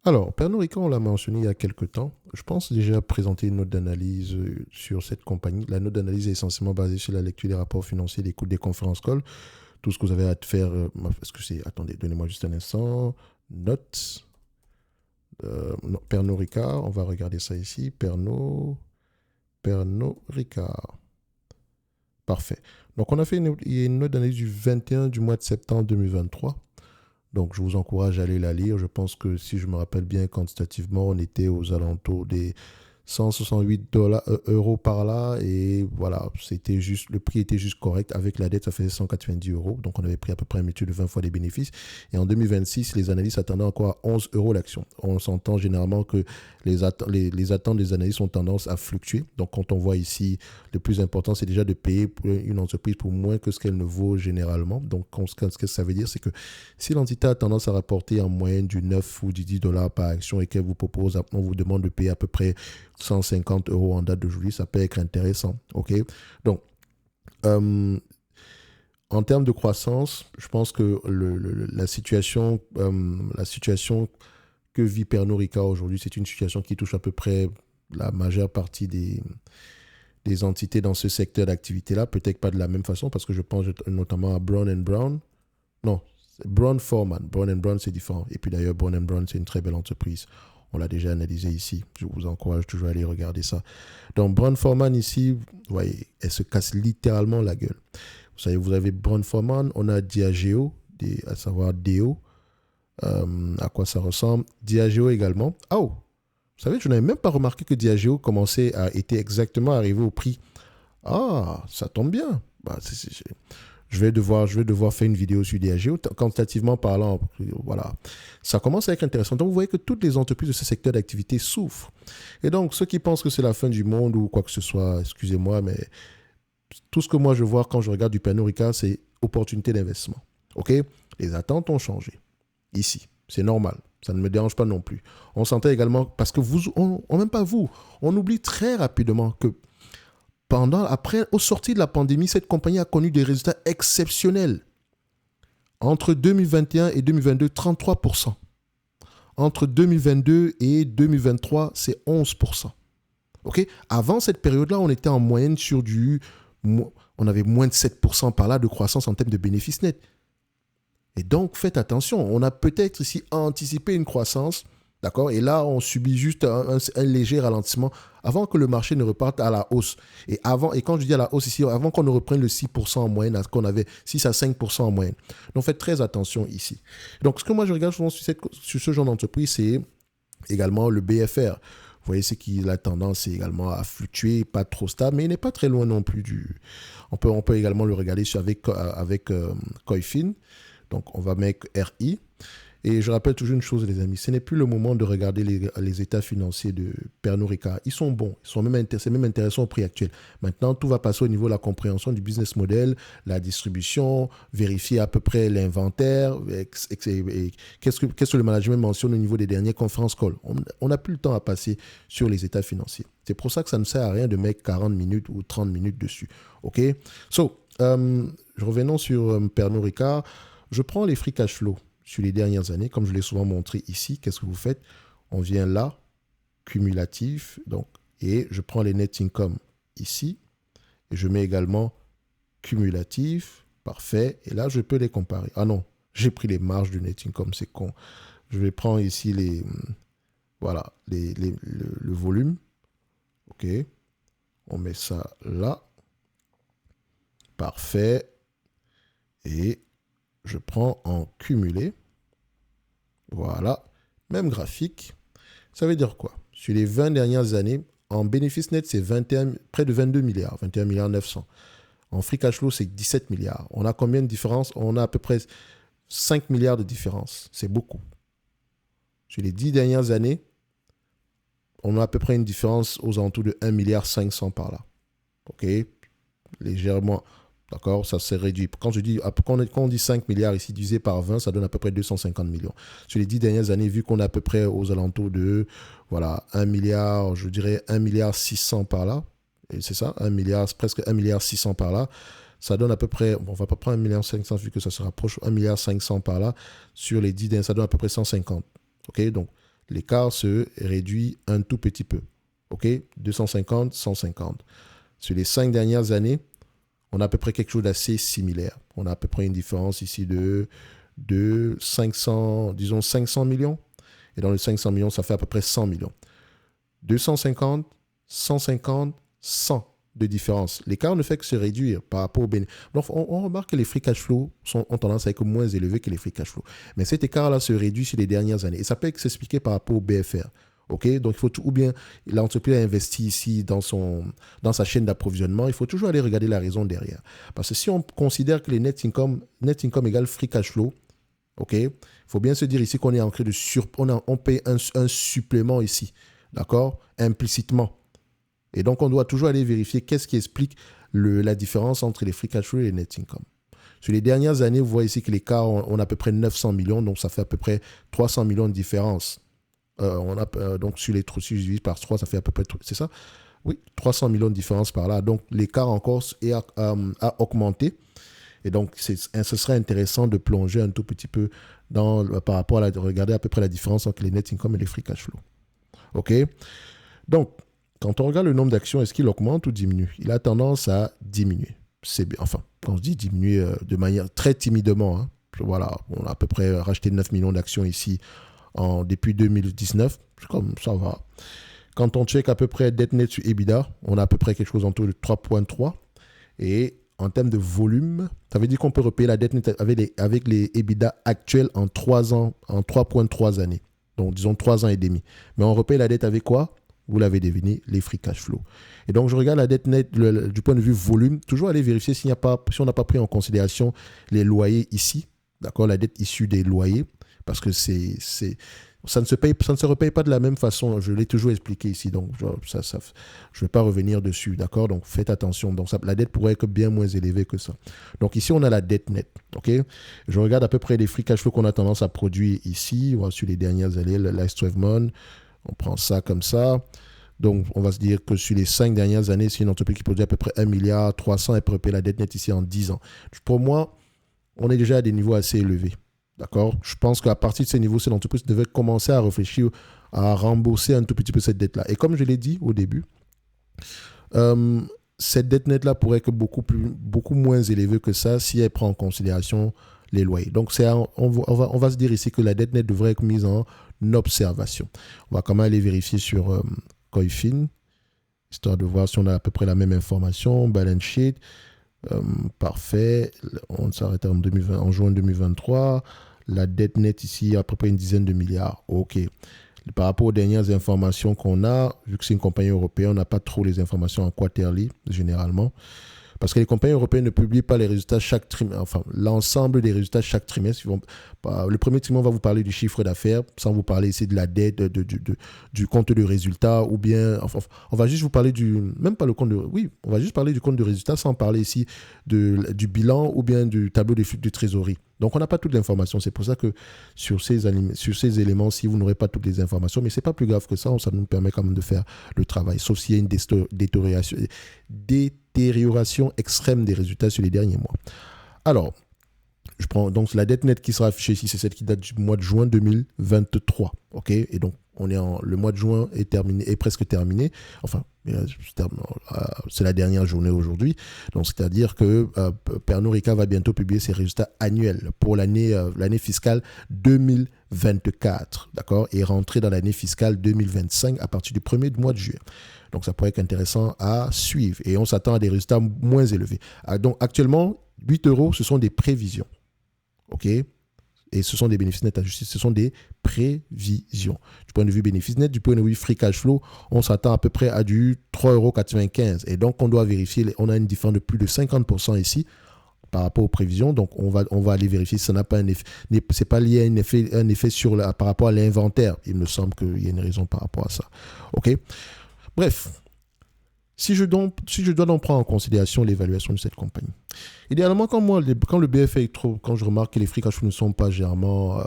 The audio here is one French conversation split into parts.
Alors, Pernod Ricard, on l'a mentionné il y a quelques temps. Je pense déjà présenter une note d'analyse sur cette compagnie. La note d'analyse est essentiellement basée sur la lecture des rapports financiers, l'écoute des conférences call, tout ce que vous avez à faire. Est-ce que c'est. Attendez, donnez-moi juste un instant. Note. Non, Pernod Ricard, on va regarder ça ici. Pernod Ricard. Parfait. Donc, on a fait il y a une note d'analyse du 21 du mois de septembre 2023. Donc, je vous encourage à aller la lire. Je pense que si je me rappelle bien, quantitativement, on était aux alentours des 168 euros par là. Et voilà, c'était juste, le prix était juste correct. Avec la dette, ça faisait 190 euros. Donc, on avait pris à peu près un multiple de 20 fois les bénéfices. Et en 2026, les analystes attendaient encore à 11 euros l'action. On s'entend généralement que les attentes des analystes ont tendance à fluctuer. Donc, quand on voit ici, le plus important, c'est déjà de payer pour une entreprise pour moins que ce qu'elle ne vaut généralement. Donc, ce que ça veut dire, c'est que si l'entité a tendance à rapporter en moyenne du 9 ou du 10 dollars par action et qu'elle vous propose, on vous demande de payer à peu près 150 euros en date d'aujourd'hui, ça peut être intéressant. OK? Donc, euh, en termes de croissance, je pense que la situation que vit Pernod Ricard aujourd'hui, c'est une situation qui touche à peu près la majeure partie des entités dans ce secteur d'activité-là. Peut-être pas de la même façon, parce que je pense notamment à Brown Brown. Non, Brown Forman. Brown Brown, c'est différent. Et puis d'ailleurs, Brown Brown, c'est une très belle entreprise. On l'a déjà analysé ici. Je vous encourage toujours à aller regarder ça. Donc, Brown Forman ici, vous voyez, elle se casse littéralement la gueule. Vous savez, vous avez Brown Forman, on a Diageo, à savoir Deo, à quoi ça ressemble. Diageo également. Oh, vous savez, je n'avais même pas remarqué que Diageo commençait à était exactement arrivé au prix. Ah, ça tombe bien. Bah, je vais devoir faire une vidéo sur Diageo. Quantitativement parlant, voilà, ça commence à être intéressant. Donc, vous voyez que toutes les entreprises de ce secteur d'activité souffrent. Et donc, ceux qui pensent que c'est la fin du monde ou quoi que ce soit, excusez-moi, mais tout ce que moi je vois quand je regarde du Pernod Ricard, c'est opportunité d'investissement. OK? Les attentes ont changé. Ici, c'est normal. Ça ne me dérange pas non plus. On sentait également, parce que même pas vous, on oublie très rapidement que au sorti de la pandémie, cette compagnie a connu des résultats exceptionnels. Entre 2021 et 2022, 33%. Entre 2022 et 2023, c'est 11%. OK? Avant cette période-là, on était en moyenne sur on avait moins de 7% par là de croissance en termes de bénéfices nets. Et donc, faites attention. On a peut-être ici anticipé une croissance, d'accord? Et là, on subit juste un léger ralentissement avant que le marché ne reparte à la hausse. Et quand je dis à la hausse ici, avant qu'on ne reprenne le 6% en moyenne, qu'on avait 6 à 5% en moyenne. Donc, faites très attention ici. Donc, ce que moi, je regarde souvent sur ce genre d'entreprise, c'est également le BFR. Vous voyez, c'est qu'il a tendance également à fluctuer, pas trop stable, mais il n'est pas très loin non plus du... On peut également le regarder avec Coifin. Donc, on va mettre RI. Et je rappelle toujours une chose, les amis, ce n'est plus le moment de regarder les états financiers de Pernod Ricard. Ils sont bons, c'est même intéressant au prix actuel. Maintenant, tout va passer au niveau de la compréhension du business model, la distribution, vérifier à peu près l'inventaire, qu'est-ce que le management mentionne au niveau des dernières conférences call. On n'a plus le temps à passer sur les états financiers. C'est pour ça que ça ne sert à rien de mettre 40 minutes ou 30 minutes dessus. OK? Revenons sur Pernod Ricard. Je prends les free cash flow sur les dernières années, comme je l'ai souvent montré ici. Qu'est-ce que vous faites? On vient là, cumulatif, donc, et je prends les net income ici, et je mets également cumulatif, parfait, et là, je peux les comparer. Ah non, j'ai pris les marges du net income, c'est con. Je vais prendre ici voilà, le volume. OK, on met ça là. Parfait. Et je prends en cumulé. Voilà. Même graphique. Ça veut dire quoi? Sur les 20 dernières années, en bénéfice net, c'est près de 22 milliards, 21 milliards 900. En free cash flow, c'est 17 milliards. On a combien de différence? On a à peu près 5 milliards de différence. C'est beaucoup. Sur les 10 dernières années, on a à peu près une différence aux alentours de 1 milliard 500 par là. OK? Légèrement. D'accord? Ça s'est réduit. Quand on dit 5 milliards ici divisé par 20, ça donne à peu près 250 millions. Sur les 10 dernières années, vu qu'on est à peu près aux alentours de, voilà, 1 milliard, je dirais 1 milliard 600 par là. Et c'est ça, 1 milliard, presque 1 milliard 600 par là. Ça donne à peu près, bon, on va pas prendre 1 milliard 500 vu que ça se rapproche, 1 milliard 500 par là. Sur les 10 dernières, ça donne à peu près 150. OK? Donc, l'écart se réduit un tout petit peu. OK? 250, 150. Sur les 5 dernières années, on a à peu près quelque chose d'assez similaire. On a à peu près une différence ici de 500, disons 500 millions. Et dans les 500 millions, ça fait à peu près 100 millions. 250, 150, 100 de différence. L'écart ne fait que se réduire par rapport au bénéfice. Donc, on remarque que les free cash flow ont tendance à être moins élevés que les free cash flow. Mais cet écart-là se réduit sur les dernières années. Et ça peut s'expliquer par rapport au BFR. OK? Donc, il faut ou bien l'entreprise a investi ici dans sa chaîne d'approvisionnement. Il faut toujours aller regarder la raison derrière. Parce que si on considère que les net income égale free cash flow, OK? Il faut bien se dire ici qu'on est ancré de on paye un supplément ici. D'accord? Implicitement. Et donc, on doit toujours aller vérifier qu'est-ce qui explique la différence entre les free cash flow et les net income. Sur les dernières années, vous voyez ici que l'écart, on a à peu près 900 millions, donc ça fait à peu près 300 millions de différence. Donc, si je divise par 3, ça fait à peu près, c'est ça? Oui, 300 millions de différence par là. Donc, l'écart encore a augmenté. Et donc, ce serait intéressant de plonger un tout petit peu par rapport à regarder à peu près la différence entre les net income et les free cash flow. OK? Donc, quand on regarde le nombre d'actions, est-ce qu'il augmente ou diminue? Il a tendance à diminuer. Enfin, quand je dis diminuer de manière très timidement, hein, voilà, on a à peu près racheté 9 millions d'actions ici depuis 2019. Comme ça va. Quand on check à peu près dette nette sur EBITDA, on a à peu près quelque chose autour de 3,3. Et en termes de volume, ça veut dire qu'on peut repayer la dette nette avec les EBITDA actuels en 3 ans, en 3,3 années. Donc, disons 3 ans et demi. Mais on repaye la dette avec quoi? Vous l'avez deviné, les free cash flow. Et donc, je regarde la dette nette du point de vue volume. Toujours aller vérifier si on n'a pas pris en considération les loyers ici. D'accord? La dette issue des loyers. Parce que ça ne se repaye pas de la même façon. Je l'ai toujours expliqué ici. Donc, je ne vais pas revenir dessus. D'accord? Donc, faites attention. Donc, la dette pourrait être bien moins élevée que ça. Donc, ici, on a la dette nette. OK? Je regarde à peu près les free cash flow qu'on a tendance à produire ici. Voilà, sur les dernières années, le last 12 months. On prend ça comme ça. Donc, on va se dire que sur les 5 dernières années, c'est une entreprise qui produit à peu près 1,3 milliard, elle peut repayer la dette nette ici en 10 ans. Pour moi, on est déjà à des niveaux assez élevés. D'accord? Je pense qu'à partir de ces niveaux, cette entreprise devait commencer à réfléchir à rembourser un tout petit peu cette dette-là. Et comme je l'ai dit au début, cette dette nette-là pourrait être beaucoup moins élevée que ça si elle prend en considération les loyers. Donc, on va se dire ici que la dette nette devrait être mise en observation. On va quand même aller vérifier sur Coifin, histoire de voir si on a à peu près la même information. Balance sheet, parfait. On s'arrête en juin 2023. La dette nette ici, à peu près une dizaine de milliards. OK. Par rapport aux dernières informations qu'on a, vu que c'est une compagnie européenne, on n'a pas trop les informations en quarterly, généralement. Parce que les compagnies européennes ne publient pas les résultats chaque trimestre, enfin l'ensemble des résultats chaque trimestre. Le premier trimestre va vous parler du chiffre d'affaires, sans vous parler ici de la dette, du compte de résultats, ou bien, enfin, on va juste vous parler on va juste parler du compte de résultats sans parler ici du bilan ou bien du tableau de flux de trésorerie. Donc, on n'a pas toute l'information. C'est pour ça que sur ces éléments, si vous n'aurez pas toutes les informations, mais ce n'est pas plus grave que ça, ça nous permet quand même de faire le travail, sauf s'il y a une détérioration extrême des résultats sur les derniers mois. Alors, je prends donc la dette nette qui sera affichée ici, c'est celle qui date du mois de juin 2023. OK? Et donc, le mois de juin est presque terminé. Enfin, c'est la dernière journée aujourd'hui. Donc, c'est-à-dire que Pernod Ricard va bientôt publier ses résultats annuels pour l'année fiscale 2024. D'accord? Et rentrer dans l'année fiscale 2025 à partir du 1er mois de juillet. Donc, ça pourrait être intéressant à suivre. Et on s'attend à des résultats moins élevés. Donc, actuellement, 8 euros, ce sont des prévisions. OK? Et ce sont des bénéfices nets ajustés. Ce sont des prévisions. Du point de vue bénéfice net, du point de vue free cash flow, on s'attend à peu près à du 3,95 €. Et donc, on doit vérifier. On a une différence de plus de 50% ici par rapport aux prévisions. Donc, on va aller vérifier si ça n'a pas un effet. Ce n'est pas lié à un effet par rapport à l'inventaire. Il me semble qu'il y a une raison par rapport à ça. OK? Bref. Si je dois donc prendre en considération l'évaluation de cette compagnie. Idéalement, quand le BFR est trop, quand je remarque que les free cash flow ne sont pas généralement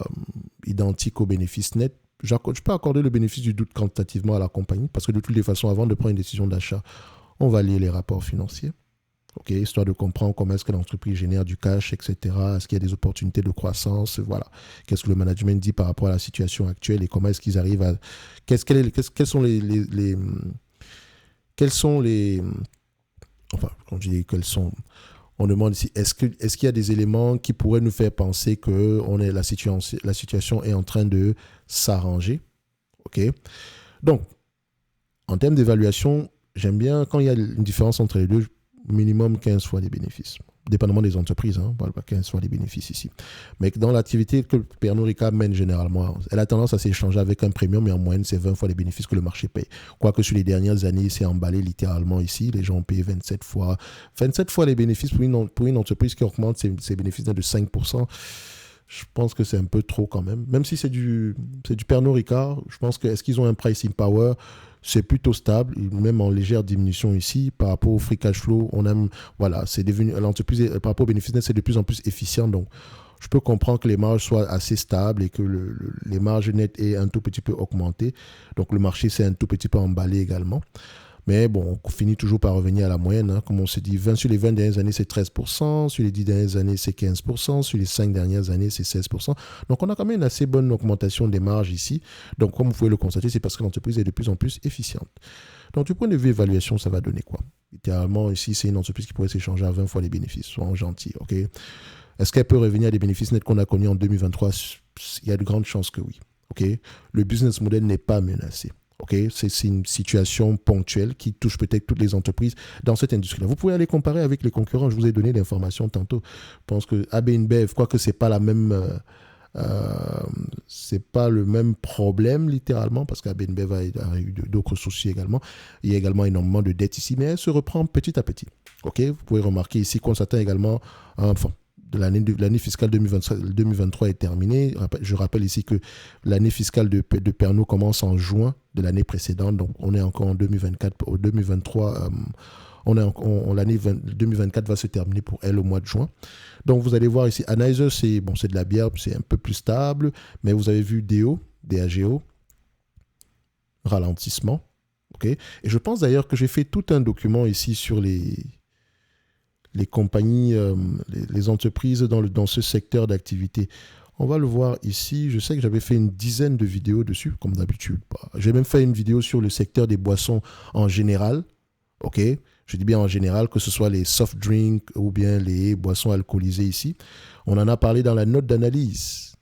identiques aux bénéfices nets, je peux accorder le bénéfice du doute quantitativement à la compagnie, parce que de toutes les façons, avant de prendre une décision d'achat, on va lire les rapports financiers. OK, histoire de comprendre comment est-ce que l'entreprise génère du cash, etc. Est-ce qu'il y a des opportunités de croissance? Voilà. Qu'est-ce que le management dit par rapport à la situation actuelle et comment est-ce qu'ils arrivent à... Quels sont quels sont les... Enfin, quand je dis quels sont... On demande ici, est-ce qu'il y a des éléments qui pourraient nous faire penser que la situation est en train de s'arranger? OK. Donc, en termes d'évaluation, j'aime bien quand il y a une différence entre les deux, minimum 15 fois les bénéfices. Dépendamment des entreprises, hein, on parle pas 15 fois les bénéfices ici. Mais dans l'activité que Pernod Ricard mène généralement, elle a tendance à s'échanger avec un premium, mais en moyenne, c'est 20 fois les bénéfices que le marché paye. Quoique sur les dernières années, c'est emballé littéralement ici. Les gens ont payé 27 fois les bénéfices pour une entreprise qui augmente ses bénéfices de 5%. Je pense que c'est un peu trop quand même. Même si c'est du Pernod Ricard, je pense que est-ce qu'ils ont un pricing power? C'est plutôt stable, même en légère diminution ici par rapport au free cash flow. Voilà, c'est devenu l'entreprise par rapport au bénéfice net, c'est de plus en plus efficient. Donc, je peux comprendre que les marges soient assez stables et que les marges nettes aient un tout petit peu augmenté. Donc, le marché s'est un tout petit peu emballé également. Mais bon, on finit toujours par revenir à la moyenne. Hein. Comme on se dit, sur les 20 dernières années, c'est 13%. Sur les 10 dernières années, c'est 15%. Sur les 5 dernières années, c'est 16%. Donc, on a quand même une assez bonne augmentation des marges ici. Donc, comme vous pouvez le constater, c'est parce que l'entreprise est de plus en plus efficiente. Donc, du point de vue évaluation, ça va donner quoi? Littéralement, ici, c'est une entreprise qui pourrait s'échanger à 20 fois les bénéfices. Soyons gentils, OK? Est-ce qu'elle peut revenir à des bénéfices nets qu'on a connus en 2023? Il y a de grandes chances que oui, OK? Le business model n'est pas menacé. Okay, c'est une situation ponctuelle qui touche peut-être toutes les entreprises dans cette industrie-là. Vous pouvez aller comparer avec les concurrents. Je vous ai donné l'information tantôt. Je pense que AB InBev, quoique c'est pas c'est pas le même problème littéralement parce qu'AB InBev a eu d'autres soucis également. Il y a également énormément de dettes ici, mais elle se reprend petit à petit. Ok, vous pouvez remarquer ici qu'on s'attend également de l'année fiscale 2023 est terminée. Je rappelle ici que l'année fiscale de Pernod commence en juin de l'année précédente. Donc, on est encore en 2024. Au 2023, l'année 2024 va se terminer pour elle au mois de juin. Donc, vous allez voir ici, Anheuser, c'est de la bière, c'est un peu plus stable. Mais vous avez vu DAGO, ralentissement. Okay. Et je pense d'ailleurs que j'ai fait tout un document ici sur les compagnies, les entreprises dans ce secteur d'activité. On va le voir ici. Je sais que j'avais fait une dizaine de vidéos dessus, comme d'habitude. J'ai même fait une vidéo sur le secteur des boissons en général. OK? Je dis bien en général, que ce soit les soft drinks ou bien les boissons alcoolisées ici. On en a parlé dans la note d'analyse.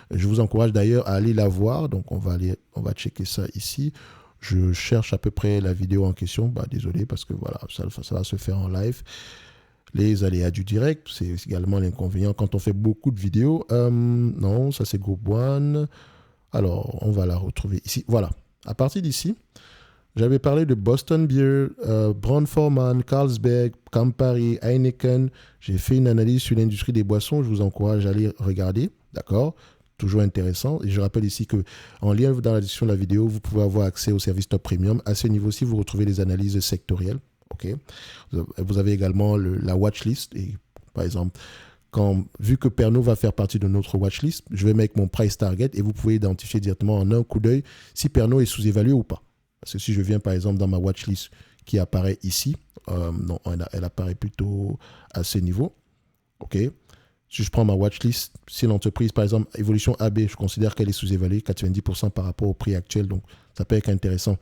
Je vous encourage d'ailleurs à aller la voir. Donc, on va checker ça ici. Je cherche à peu près la vidéo en question. Désolé, parce que voilà, ça va se faire en live. Les aléas du direct, c'est également l'inconvénient quand on fait beaucoup de vidéos. Non, ça c'est Group One. Alors, on va la retrouver ici. Voilà. À partir d'ici, j'avais parlé de Boston Beer, Brown-Forman, Carlsberg, Campari, Heineken. J'ai fait une analyse sur l'industrie des boissons. Je vous encourage à aller regarder. D'accord? Toujours intéressant. Et je rappelle ici qu'en lien dans la description de la vidéo, vous pouvez avoir accès au service Top Premium. À ce niveau-ci, vous retrouvez les analyses sectorielles. Okay. Vous avez également la watchlist. Et, par exemple, vu que Pernod va faire partie de notre watchlist, je vais mettre mon price target et vous pouvez identifier directement en un coup d'œil si Pernod est sous-évalué ou pas. Parce que si je viens, par exemple, dans ma watchlist qui apparaît ici, non, elle apparaît plutôt à ce niveau. OK. Si je prends ma watchlist, si l'entreprise, par exemple, Évolution AB, je considère qu'elle est sous-évaluée 90% par rapport au prix actuel, donc ça peut être intéressant.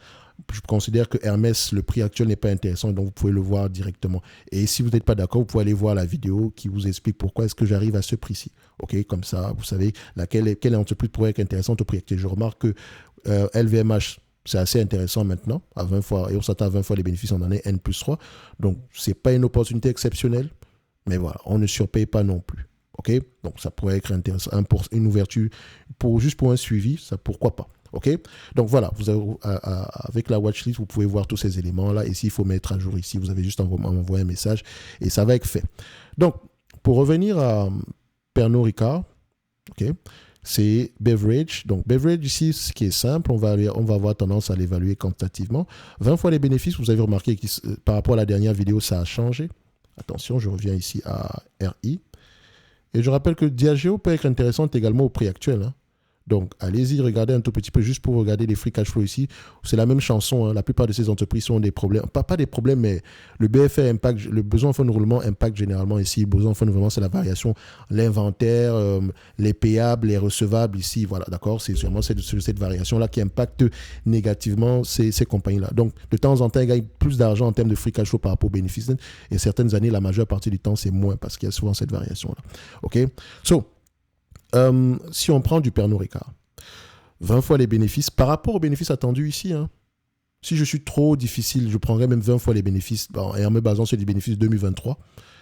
Je considère que Hermès, le prix actuel n'est pas intéressant, donc vous pouvez le voir directement. Et si vous n'êtes pas d'accord, vous pouvez aller voir la vidéo qui vous explique pourquoi est-ce que j'arrive à ce prix-ci. OK, comme ça, vous savez quelle entreprise pourrait être intéressante au prix actuel. Je remarque que LVMH, c'est assez intéressant maintenant, à 20 fois, et on s'attend à 20 fois les bénéfices en année N+3. Donc, ce n'est pas une opportunité exceptionnelle, mais voilà, on ne surpaye pas non plus. OK, donc ça pourrait être intéressant, une ouverture juste pour un suivi, ça pourquoi pas. OK, donc voilà, vous avez, avec la watchlist, vous pouvez voir tous ces éléments-là. Et s'il faut mettre à jour ici, vous avez juste à m'envoyer un message et ça va être fait. Donc, pour revenir à Pernod Ricard, OK, c'est beverage. Donc, beverage ici, ce qui est simple, on va avoir tendance à l'évaluer quantitativement. 20 fois les bénéfices, vous avez remarqué que par rapport à la dernière vidéo, ça a changé. Attention, je reviens ici à RI. Et je rappelle que Diageo peut être intéressante également au prix actuel. Hein. Donc, allez-y, regardez un tout petit peu, juste pour regarder les free cash flow ici. C'est la même chanson, hein. La plupart de ces entreprises ont des problèmes. Pas des problèmes, mais le BFR impact, le besoin en fonds de roulement impacte généralement ici. Le besoin en fonds de roulement, c'est la variation, l'inventaire, les payables, les recevables ici. Voilà, d'accord? C'est vraiment cette variation-là qui impacte négativement ces compagnies-là. Donc, de temps en temps, ils gagnent plus d'argent en termes de free cash flow par rapport aux bénéfices. Et certaines années, la majeure partie du temps, c'est moins parce qu'il y a souvent cette variation-là. OK? Si on prend du Pernod Ricard, 20 fois les bénéfices par rapport aux bénéfices attendus ici. Hein. Si je suis trop difficile, je prendrais même 20 fois les bénéfices et en me basant sur les bénéfices 2023,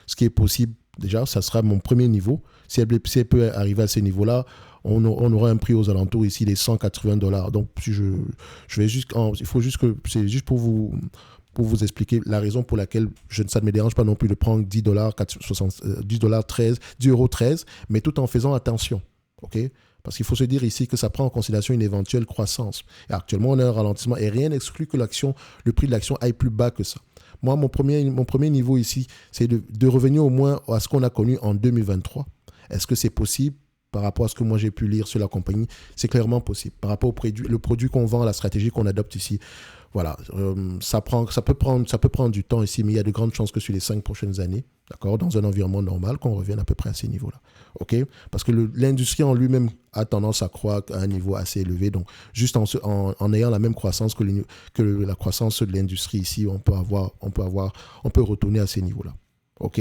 ce qui est possible déjà, ça sera mon premier niveau. Si elle peut arriver à ces niveaux-là, on aura un prix aux alentours ici des $180. Donc, si je vais juste, il faut juste que, c'est juste pour vous expliquer la raison pour laquelle ça ne me dérange pas non plus de prendre €13, mais tout en faisant attention. OK? Parce qu'il faut se dire ici que ça prend en considération une éventuelle croissance. Et actuellement, on a un ralentissement et rien n'exclut que le prix de l'action aille plus bas que ça. Moi, mon premier niveau ici, c'est de revenir au moins à ce qu'on a connu en 2023. Est-ce que c'est possible? Par rapport à ce que moi j'ai pu lire sur la compagnie, c'est clairement possible. Par rapport le produit qu'on vend, la stratégie qu'on adopte ici, voilà, ça peut prendre du temps ici, mais il y a de grandes chances que sur les 5 prochaines années, d'accord, dans un environnement normal, qu'on revienne à peu près à ces niveaux-là. OK? Parce que l'industrie en lui-même a tendance à croître à un niveau assez élevé. Donc, juste en ayant la même croissance que la croissance de l'industrie ici, on peut retourner à ces niveaux-là. OK?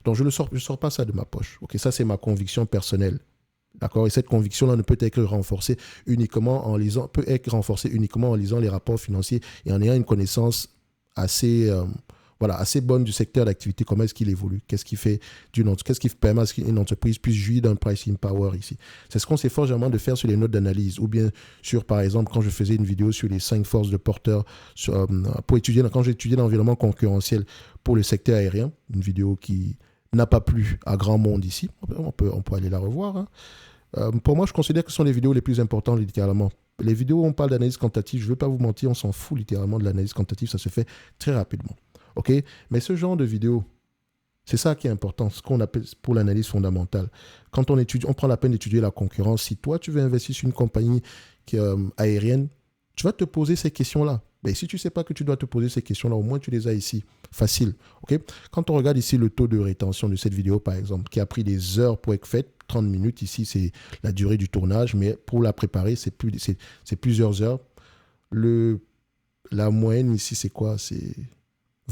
Donc, je ne sors pas ça de ma poche. OK? Ça, c'est ma conviction personnelle. D'accord? Et cette conviction-là ne peut être renforcée uniquement en lisant les rapports financiers et en ayant une connaissance assez bonne du secteur d'activité, comment est-ce qu'il évolue, qu'est-ce qui permet à ce qu'une entreprise puisse jouir d'un pricing power ici. C'est ce qu'on s'efforce généralement de faire sur les notes d'analyse ou bien sur, par exemple, quand je faisais une vidéo sur les 5 forces de porteurs quand j'ai étudié l'environnement concurrentiel pour le secteur aérien, une vidéo qui n'a pas plu à grand monde ici, on peut aller la revoir, hein. Pour moi, je considère que ce sont les vidéos les plus importantes, littéralement. Les vidéos où on parle d'analyse quantitative, je ne veux pas vous mentir, on s'en fout littéralement de l'analyse quantitative, ça se fait très rapidement. OK? Mais ce genre de vidéo, c'est ça qui est important, ce qu'on appelle pour l'analyse fondamentale. Quand on prend la peine d'étudier la concurrence, si toi, tu veux investir sur une compagnie aérienne, tu vas te poser ces questions-là. Mais si tu ne sais pas que tu dois te poser ces questions-là, au moins tu les as ici. Facile. OK? Quand on regarde ici le taux de rétention de cette vidéo, par exemple, qui a pris des heures pour être faite, 30 minutes ici, c'est la durée du tournage, mais pour la préparer, c'est plusieurs heures. La moyenne ici, c'est quoi? C'est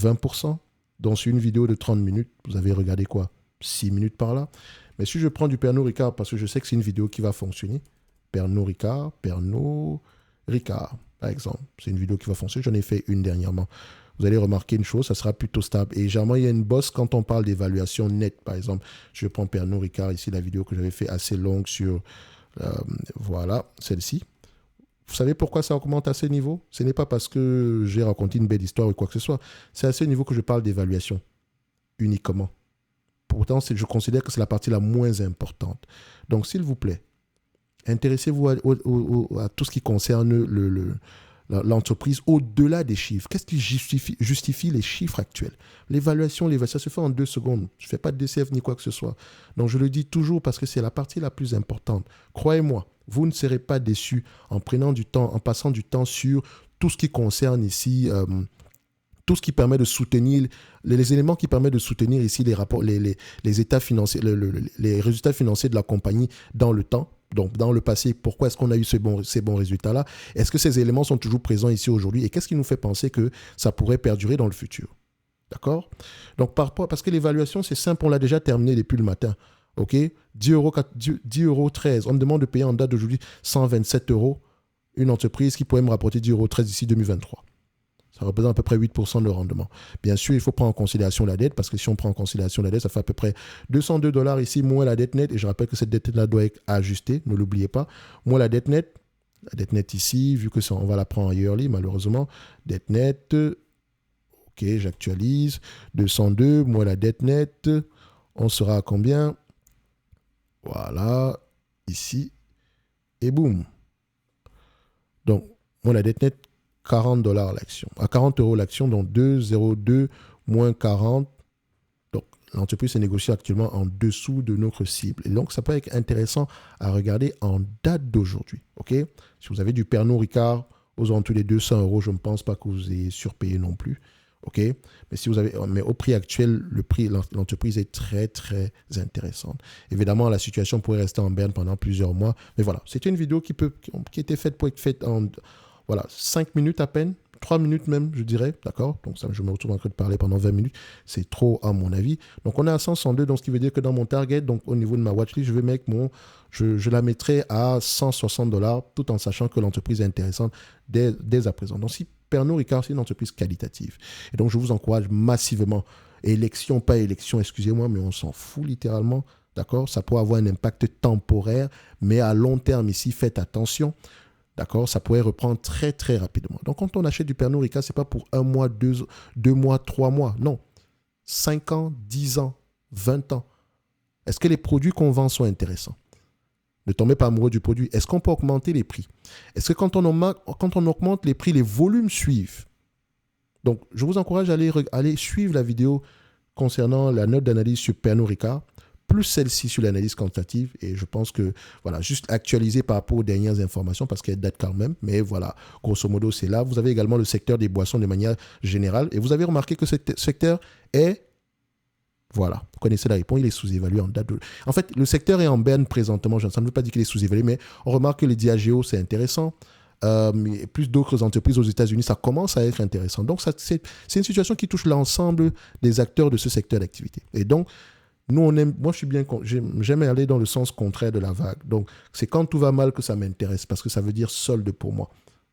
20%. Donc, sur une vidéo de 30 minutes, vous avez regardé quoi? 6 minutes par là. Mais si je prends du Pernod Ricard, parce que je sais que c'est une vidéo qui va fonctionner, Pernod Ricard, par exemple. C'est une vidéo qui va fonctionner. J'en ai fait une dernièrement. Vous allez remarquer une chose, ça sera plutôt stable. Et généralement, il y a une bosse quand on parle d'évaluation nette, par exemple. Je prends Pernod Ricard ici, la vidéo que j'avais fait assez longue sur, voilà, celle-ci. Vous savez pourquoi ça augmente à ce niveau? Ce n'est pas parce que j'ai raconté une belle histoire ou quoi que ce soit. C'est à ce niveau que je parle d'évaluation, uniquement. Pourtant, je considère que c'est la partie la moins importante. Donc, s'il vous plaît, intéressez-vous à tout ce qui concerne l'entreprise au-delà des chiffres. Qu'est-ce qui justifie les chiffres actuels? L'évaluation, ça se fait en 2 secondes. Je ne fais pas de DCF ni quoi que ce soit. Donc, je le dis toujours parce que c'est la partie la plus importante. Croyez-moi, vous ne serez pas déçus en passant du temps sur tout ce qui concerne ici, tout ce qui permet de soutenir, les éléments qui permettent de soutenir ici les rapports, les états financiers, les résultats financiers de la compagnie dans le temps. Donc, dans le passé, pourquoi est-ce qu'on a eu ces bons résultats-là? Est-ce que ces éléments sont toujours présents ici aujourd'hui? Et qu'est-ce qui nous fait penser que ça pourrait perdurer dans le futur? D'accord? Donc, parce que l'évaluation, c'est simple, on l'a déjà terminé depuis le matin. OK? 10,13 €. On me demande de payer en date d'aujourd'hui 127 €. Une entreprise qui pourrait me rapporter 10,13 € d'ici 2023. Ça représente à peu près 8% de rendement. Bien sûr, il faut prendre en considération la dette, parce que si on prend en considération la dette, ça fait à peu près $202 ici, moins la dette nette. Et je rappelle que cette dette-là doit être ajustée, ne l'oubliez pas. Moins la dette nette. La dette nette ici, vu que on va la prendre en yearly, malheureusement. Dette nette, ok, j'actualise. 202, moins la dette nette. On sera à combien? Voilà, ici. Et boum. Donc, moins la dette nette, $40 l'action. À 40 € l'action, donc 2,02 moins 40. Donc l'entreprise se négocie actuellement en dessous de notre cible. Et donc, ça peut être intéressant à regarder en date d'aujourd'hui. OK? Si vous avez du Pernod Ricard aux alentours des 200 euros, je ne pense pas que vous ayez surpayé non plus. OK? Mais au prix actuel, l'entreprise est très, très intéressante. Évidemment, la situation pourrait rester en berne pendant plusieurs mois. Mais voilà, c'était une vidéo qui était faite pour être faite en 5 minutes à peine. 3 minutes même, je dirais, d'accord? Donc, ça, je me retrouve en train de parler pendant 20 minutes. C'est trop, à mon avis. Donc, on est à 162, donc ce qui veut dire que dans mon target, donc au niveau de ma watchlist, je la mettrai à $160, tout en sachant que l'entreprise est intéressante dès à présent. Donc, si Pernod Ricard, c'est une entreprise qualitative. Et donc, je vous encourage massivement. Élection, pas élection, excusez-moi, mais on s'en fout littéralement, d'accord? Ça peut avoir un impact temporaire, mais à long terme, ici, faites attention. D'accord, ça pourrait reprendre très, très rapidement. Donc, quand on achète du Pernod Ricard, ce n'est pas pour 1 mois, 2 mois, 3 mois. Non. 5 ans, 10 ans, 20 ans. Est-ce que les produits qu'on vend sont intéressants? Ne tombez pas amoureux du produit. Est-ce qu'on peut augmenter les prix? Est-ce que quand on augmente les prix, les volumes suivent? Donc, je vous encourage à aller suivre la vidéo concernant la note d'analyse sur Pernod Ricard, plus celle-ci sur l'analyse quantitative. Et je pense que, voilà, juste actualiser par rapport aux dernières informations parce qu'elles datent quand même. Mais voilà, grosso modo, c'est là. Vous avez également le secteur des boissons de manière générale. Et vous avez remarqué que ce secteur est... Voilà, vous connaissez la réponse, il est sous-évalué en date de... En fait, le secteur est en berne présentement. Ça ne veut pas dire qu'il est sous-évalué, mais on remarque que les Diageo, c'est intéressant. Plus d'autres entreprises aux États-Unis, ça commence à être intéressant. Donc, c'est une situation qui touche l'ensemble des acteurs de ce secteur d'activité. Et donc, moi, j'aime aller dans le sens contraire de la vague. Donc, c'est quand tout va mal que ça m'intéresse parce que ça veut dire solde pour moi.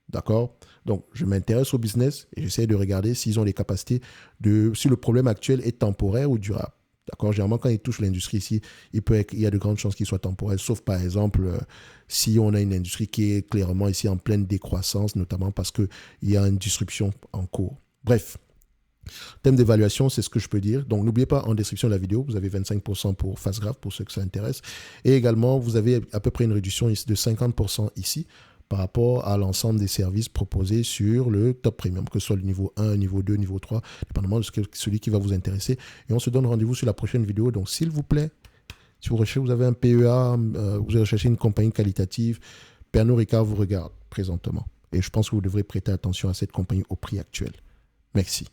D'accord? Donc, je m'intéresse au business et j'essaie de regarder s'ils ont les capacités si le problème actuel est temporaire ou durable. D'accord? Généralement, quand il touche l'industrie ici, il y a de grandes chances qu'il soit temporaire, sauf par exemple, si on a une industrie qui est clairement ici en pleine décroissance, notamment parce qu'il y a une disruption en cours. Bref. Thème d'évaluation, c'est ce que je peux dire. Donc, n'oubliez pas, en description de la vidéo, vous avez 25% pour Fastgraph, pour ceux que ça intéresse. Et également, vous avez à peu près une réduction de 50% ici par rapport à l'ensemble des services proposés sur le top premium, que ce soit le niveau 1, niveau 2, niveau 3, dépendamment de celui qui va vous intéresser. Et on se donne rendez-vous sur la prochaine vidéo. Donc, s'il vous plaît, si vous avez un PEA, vous recherchez une compagnie qualitative, Pernod Ricard vous regarde présentement. Et je pense que vous devrez prêter attention à cette compagnie au prix actuel. Merci.